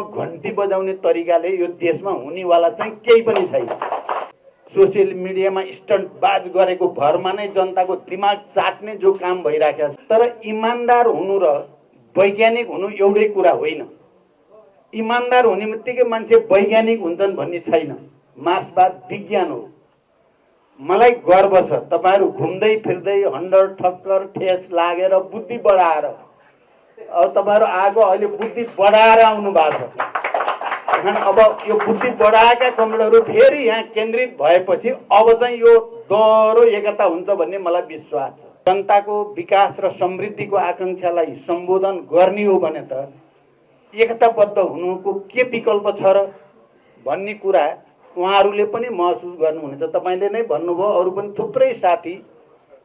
घन्टी बजाउने तरिकाले यो देशमा हुनेवाला चाहिँ केही पनि छैन। सोसियल मिडियामा स्टन्टबाज गरेको भरमा नै जनताको दिमाग चाट्ने जो काम भइराखेको छ। तर इमान्दार हुनु र वैज्ञानिक हुनु एउटै कुरा होइन। इमान्दार हुने बित्तिकै मान्छे वैज्ञानिक हुन्छन् भन्ने छैन। मार्क्सवाद विज्ञान हो। मलाई गर्व छ तपाईहरु घुम्दै फिर्दै हन्डर ठक्कर ठेस लागेर बुद्धि बढाएर अब तपाईहरु आगो अहिले बुद्धि बढाएर आउनु भएको छ। अब यो बुद्धि बढाएका कमरेडहरु फेरि यहाँ केन्द्रित भएपछि अब चाहिँ यो दोहोरो एकता हुन्छ भन्ने मलाई विश्वास छ। जनताको विकास र समृद्धिको आकांक्षालाई सम्बोधन गर्ने हो भने त एकताबद्ध हुनुको के विकल्प छ र भन्ने कुरा उहाँहरूले पनि महसुस गर्नुहुनेछ। तपाईले नै भन्नुभयो, अरू पनि थुप्रै साथी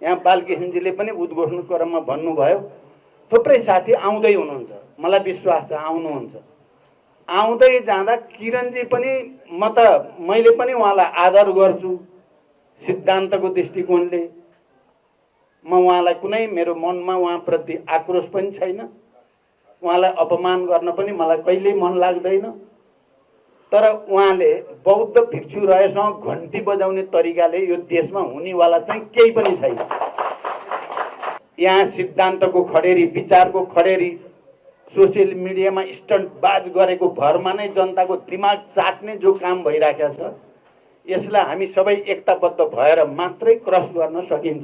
यहाँ बालकृष्णजीले पनि उद्घोषण क्रममा भन्नुभयो, थुप्रै साथी आउँदै हुनुहुन्छ। मलाई विश्वास छ आउनुहुन्छ। आउँदै जाँदा किरणजी पनि मैले पनि उहाँलाई आदर गर्छु सिद्धान्तको दृष्टिकोणले। म उहाँलाई कुनै मेरो मनमा उहाँप्रति आक्रोश पनि छैन। उहाँलाई अपमान गर्न पनि मलाई कहिल्यै मन लाग्दैन। तर उहाँले बौद्ध भिक्षु रहेसँग घन्टी बजाउने तरिकाले यो देशमा हुनेवाला चाहिँ केही पनि छैन। यहाँ सिद्धान्तको खडेरी, विचारको खडेरी, सोसियल मिडियामा स्टन्टबाज गरेको भरमा नै जनताको दिमाग चाट्ने जो काम भइराखेको छ, यसलाई हामी सबै एकताबद्ध भएर मात्रै क्रस गर्न सकिन्छ।